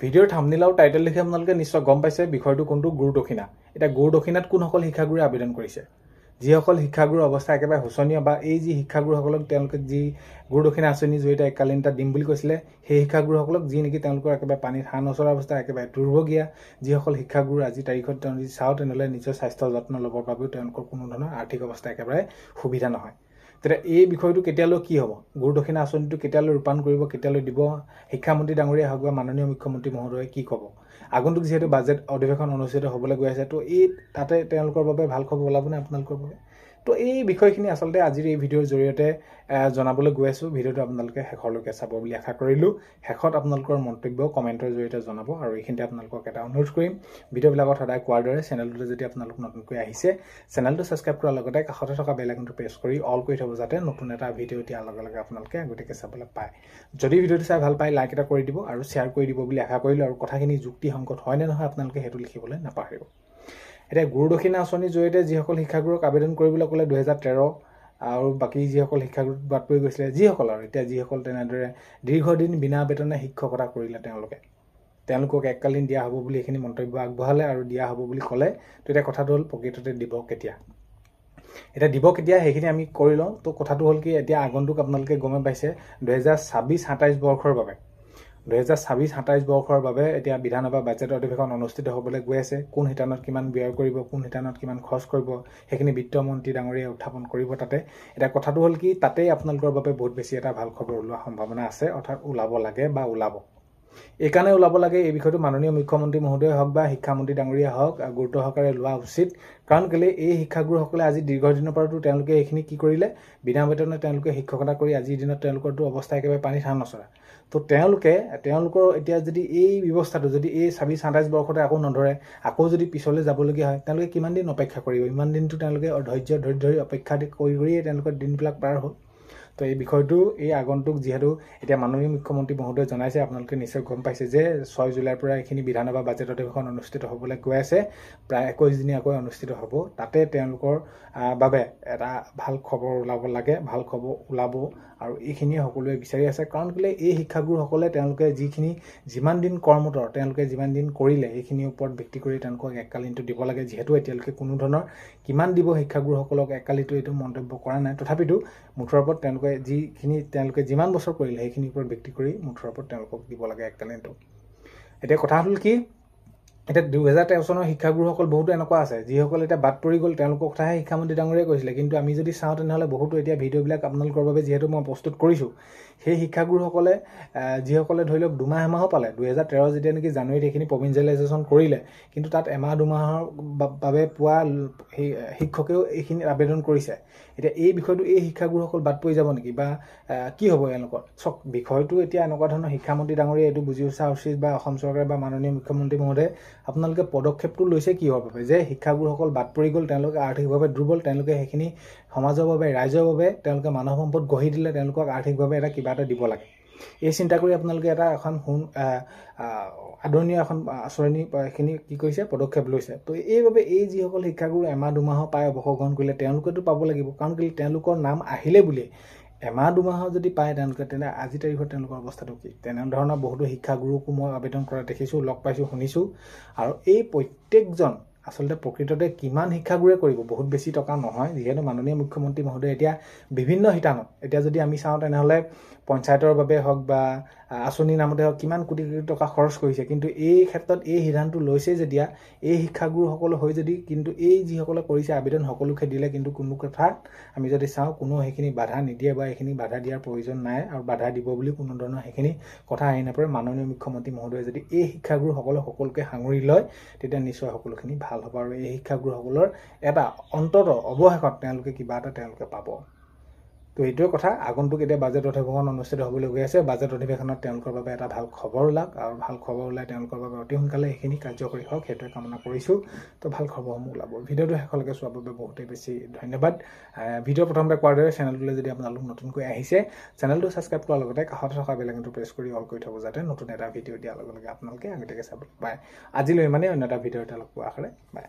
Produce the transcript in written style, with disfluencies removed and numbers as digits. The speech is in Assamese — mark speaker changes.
Speaker 1: ভিডিঅ'ৰ থাম্বনেইল আৰু টাইটেল দেখি আপোনালোকে নিশ্চয় গম পাইছে বিষয়টো কোনটো গুৰু দক্ষিণা। এতিয়া গুৰু দক্ষিণাত কোনসকল শিক্ষাগুৰুৱে আবেদন কৰিছে? যিসকল শিক্ষাগুৰুৰ অৱস্থা একেবাৰে শোচনীয় বা এই যি শিক্ষাগুৰুসকলক তেওঁলোকে যি গুৰু দক্ষিণা আঁচনি জৰিয়তে এককালীন এটা দিম বুলি কৈছিলে, সেই শিক্ষাগুৰুসকলক যি নেকি তেওঁলোকৰ একেবাৰে পানীত হাঁহ নচৰা অৱস্থা, একেবাৰে দুৰ্ভগীয়া যিসকল শিক্ষাগুৰু আজি তাৰিখত তেওঁ যদি চাওঁ তেনেহ'লে নিজৰ স্বাস্থ্য যত্ন ল'বৰ বাবেও তেওঁলোকৰ কোনো ধৰণৰ আৰ্থিক অৱস্থা একেবাৰে সুবিধা নহয়। তেতিয়া এই বিষয়টো কেতিয়ালৈ কি হ'ব? গুৰু দক্ষিণা আঁচনিটো কেতিয়ালৈ ৰূপায়ণ কৰিব, কেতিয়ালৈ দিব? শিক্ষামন্ত্ৰী ডাঙৰীয়া হওক বা মাননীয় মুখ্যমন্ত্ৰী মহোদয়ে কি ক'ব? আগন্তুক যিহেতু বাজেট অধিৱেশন অনুষ্ঠিত হ'বলৈ গৈ আছে, তো এই তাতে তেওঁলোকৰ বাবে ভাল খবৰ ওলাবনে আপোনালোকৰ বাবে? তো এই বিষয়খিনি আচলতে আজিৰ এই ভিডিঅ'ৰ জৰিয়তে জনাবলৈ গৈ আছোঁ। ভিডিঅ'টো আপোনালোকে শেষলৈকে চাব বুলি আশা কৰিলোঁ। শেষত আপোনালোকৰ মন্তব্য কমেণ্টৰ জৰিয়তে জনাব আৰু এইখিনিতে আপোনালোকক এটা অনুৰোধ কৰিম, ভিডিঅ'বিলাকত সদায় কোৱাৰ দৰে চেনেলটোলৈ যদি আপোনালোক নতুনকৈ আহিছে, চেনেলটো ছাবস্ক্ৰাইব কৰাৰ লগতে কাষতে থকা বেল আইকনটো প্ৰেছ কৰি অল কৰি থ'ব, যাতে নতুন এটা ভিডিঅ' দিয়াৰ লগে লগে আপোনালোকে আগতীয়াকৈ চাবলৈ পায়। যদি ভিডিঅ'টো চাই ভাল পায় লাইক এটা কৰি দিব আৰু শ্বেয়াৰ কৰি দিব বুলি আশা কৰিলোঁ। আৰু কথাখিনি যুক্তিসংগত হয় নে নহয় আপোনালোকে সেইটো লিখিবলৈ নাপাহৰিব। এতিয়া গুৰু দক্ষিণা আঁচনিৰ জৰিয়তে যিসকল শিক্ষাগুৰুক আবেদন কৰিবলৈ ক'লে 2013 আৰু বাকী যিসকল শিক্ষাগুৰু বাদ পৰি গৈছিলে, যিসকল আৰু এতিয়া যিসকল তেনেদৰে দীৰ্ঘদিন বিনা বেতনে শিক্ষকতা কৰিলে, তেওঁলোকক এককালীন দিয়া হ'ব বুলি এইখিনি মন্তব্য আগবঢ়ালে আৰু দিয়া হ'ব বুলি ক'লে। তো এতিয়া কথাটো হ'ল প্ৰকৃততে দিব কেতিয়া? এতিয়া দিব কেতিয়া সেইখিনি আমি কৰি লওঁ। তো কথাটো হ'ল কি, এতিয়া আগন্তুক আপোনালোকে গমে পাইছে 2026-27 বৰ্ষৰ বাবে 2026-27 বৰ্ষৰ বাবে এতিয়া বিধানসভা বাজেট অধিৱেশন অনুষ্ঠিত হ'বলৈ গৈ আছে। কোন শিতানত কিমান ব্যয় কৰিব, কোন শিতানত কিমান খৰচ কৰিব, সেইখিনি বিত্তমন্ত্ৰী ডাঙৰীয়াই উত্থাপন কৰিব তাতে। এতিয়া কথাটো হ'ল কি, তাতেই আপোনালোকৰ বাবে বহুত বেছি এটা ভাল খবৰ ওলোৱাৰ সম্ভাৱনা আছে, অৰ্থাৎ ওলাব লাগে বা ওলাব। এইকাৰণে ওলাব লাগে, এই বিষয়টো মাননীয় মুখ্যমন্ত্ৰী মহোদয়ে হওক বা শিক্ষামন্ত্ৰী ডাঙৰীয়া হওক গুৰুত্ব সহকাৰে লোৱা উচিত। কাৰণ কেলৈ, এই শিক্ষাগুৰুসকলে আজি দীৰ্ঘদিনৰ পৰাতো তেওঁলোকে এইখিনি কি কৰিলে, বিনা বেতনে তেওঁলোকে শিক্ষকতা কৰি আজিৰ দিনত তেওঁলোকৰতো অৱস্থা একেবাৰে পানীত হাঁহ নচৰা। তো তেওঁলোকৰ এতিয়া যদি এই ব্যৱস্থাটো যদি এই 26-27 বৰ্ষতে আকৌ নধৰে, আকৌ যদি পিছলৈ যাবলগীয়া হয়, তেওঁলোকে কিমান দিন অপেক্ষা কৰিব? ইমান দিনটো তেওঁলোকে ধৰি অপেক্ষা কৰিয়ে তেওঁলোকৰ দিনবিলাক পাৰ হ'ল। তো এই বিষয়টো এই আগন্তুক যিহেতু এতিয়া মাননীয় মুখ্যমন্ত্ৰী মহোদয়ে জনাইছে, আপোনালোকে নিশ্চয় গম পাইছে যে 6 জুলাইৰ পৰা এইখিনি বিধানসভা বাজেট অধিৱেশন অনুষ্ঠিত হ'বলৈ গৈ আছে। প্ৰায় 21 দিনীয়াকৈ অনুষ্ঠিত হ'ব। তাতে তেওঁলোকৰ বাবে এটা ভাল খবৰ ওলাব লাগে, ভাল খবৰ ওলাব আৰু এইখিনিয়ে সকলোৱে বিচাৰি আছে। কাৰণ কেলৈ, এই শিক্ষাগুৰুসকলে তেওঁলোকে যিমান দিন কৰ্মতৰ, তেওঁলোকে যিমান দিন কৰিলে, এইখিনিৰ ওপৰত ভিত্তি কৰি তেওঁলোকক এককালীনটো দিব লাগে। যিহেতু এতিয়ালৈকে কোনো ধৰণৰ কিমান দিব শিক্ষাগুৰুসকলক এককালীনটো এইটো মন্তব্য কৰা নাই, তথাপিতো মুঠৰ ওপৰত তেওঁলোকে যিমান বছৰ কৰিলে সেইখিনিৰ ওপৰত ভিত্তি কৰি মুঠৰ ওপৰত তেওঁলোকক দিব লাগে এককালীনটো। এতিয়া কথা হ'ল কি, এতিয়া 2013 চনৰ শিক্ষাগুৰুসকল বহুতো এনেকুৱা আছে যিসকল এতিয়া বাদ পৰি গ'ল, তেওঁলোকৰ কথাহে শিক্ষামন্ত্ৰী ডাঙৰীয়াই কৈছিলে। কিন্তু আমি যদি চাওঁ তেনেহ'লে বহুতো এতিয়া ভিডিঅ'বিলাক আপোনালোকৰ বাবে যিহেতু মই প্ৰস্তুত কৰিছোঁ, সেই শিক্ষাগুৰুসকলে যিসকলে ধৰি লওক 2 মাহ এমাহো পালে, 2013 যেতিয়া নেকি জানুৱাৰীত এইখিনি প্ৰভিঞ্চিয়েলাইজেশ্যন কৰিলে, কিন্তু তাত এমাহ 2 মাহৰ বাবে পোৱা শিক্ষকেও এইখিনি আবেদন কৰিছে। এতিয়া এই বিষয়টো এই শিক্ষাগুৰুসকল বাদ পৰি যাব নেকি বা কি হ'ব এওঁলোকৰ? চাওক, বিষয়টো এতিয়া এনেকুৱা ধৰণৰ শিক্ষামন্ত্ৰী ডাঙৰীয়াই এইটো বুজি উঠা উচিত বা অসম চৰকাৰে বা মাননীয় মুখ্যমন্ত্ৰী মহোদয়ে আপোনালোকে পদক্ষেপটো লৈছে কিহৰ বাবে? যে শিক্ষাগুৰুসকল বাদ পৰি গ'ল, তেওঁলোকে আৰ্থিকভাৱে দুৰ্বল, তেওঁলোকে সেইখিনি সমাজৰ বাবে, ৰাইজৰ বাবে তেওঁলোকে মানৱ সম্পদ গঢ়ি দিলে, তেওঁলোকক আৰ্থিকভাৱে কিবা এটা দিব লাগে। এই চিন্তা কৰি আপোনালোকে এখন আদৰণীয় এখন আঁচনি এইখিনি কি কৰিছে, পদক্ষেপ লৈছে। তো এইবাবে এই যিসকল শিক্ষাগুৰু এমাহ 2 মাহৰ পাই অৱসৰ গ্ৰহণ কৰিলে, তেওঁলোকেতো পাব লাগিব। কাৰণ কেলৈ, তেওঁলোকৰ নাম আহিলে বুলি এমাহ 2 মাহৰ যদি পায় তেওঁলোকে, তেনে আজি তাৰিখত তেওঁলোকৰ অৱস্থাটো কি? তেনেধৰণৰ বহুতো শিক্ষাগুৰুকো মই আবেদন কৰা দেখিছোঁ, লগ পাইছোঁ, শুনিছোঁ। আৰু এই প্ৰত্যেকজন আচলতে প্ৰকৃততে কিমান শিক্ষাগুৰুৱে কৰিব? বহুত বেছি টকা নহয়। যিহেতু মাননীয় মুখ্যমন্ত্ৰী মহোদয়ে এতিয়া বিভিন্ন শিতানত, এতিয়া যদি আমি চাওঁ তেনেহ'লে পঞ্চায়তৰ বাবে হওক বা আঁচনিৰ নামতে হওক কিমান কোটি কোটি টকা খৰচ কৰিছে। কিন্তু এই ক্ষেত্ৰত এই সিদ্ধান্ত লৈছে যেতিয়া এই শিক্ষাগুৰুসকল হৈ যদি কিন্তু এই যিসকলে কৰিছে আবেদন সকলোকে দিলে, কিন্তু কোনো কথাত আমি যদি চাওঁ কোনো সেইখিনি বাধা নিদিয়ে বা এইখিনি বাধা দিয়াৰ প্ৰয়োজন নাই আৰু বাধা দিব বুলি কোনো ধৰণৰ সেইখিনি কথা আহি নপৰে। মাননীয় মুখ্যমন্ত্ৰী মহোদয়ে যদি এই সকলোকে সাঙুৰি লয়, তেতিয়া নিশ্চয় সকলোখিনি ভাল হ'ব আৰু এই শিক্ষাগুৰুসকলৰ এটা অন্ততঃ অৱশেষত তেওঁলোকে কিবা এটা তেওঁলোকে পাব। তো এইটোৱে কথা। আগন্তুক এতিয়া বাজেট অধিৱেশন অনুষ্ঠিত হ'বলৈ গৈ আছে। বাজেট অধিৱেশনত তেওঁলোকৰ বাবে এটা ভাল খবৰ ওলাওক আৰু ভাল খবৰ ওলাই তেওঁলোকৰ বাবে অতি সোনকালে এইখিনি কাৰ্যকৰী হওক, সেইটোৱে কামনা কৰিছোঁ। তো ভাল খবৰসমূহ ওলাব। ভিডিঅ'টো শেষলৈকে চোৱাৰ বাবে বহুতেই বেছি ধন্যবাদ। ভিডিঅ' প্ৰথমতে কোৱাৰ দৰে চেনেলটোলৈ যদি আপোনালোক নতুনকৈ আহিছে, চেনেলটো ছাবস্ক্ৰাইব কৰাৰ লগতে কাষতে থকা বেল আইকনটো প্ৰেছ কৰি অল কৰি থ'ব, যাতে নতুন এটা ভিডিঅ' দিয়াৰ লগে লগে আপোনালোকে আগতীয়াকৈ চাবলৈ পায়। আজিলৈ ইমানেই, অন্য এটা ভিডিঅ' এটা লগ পোৱাৰ আশাৰে বাই।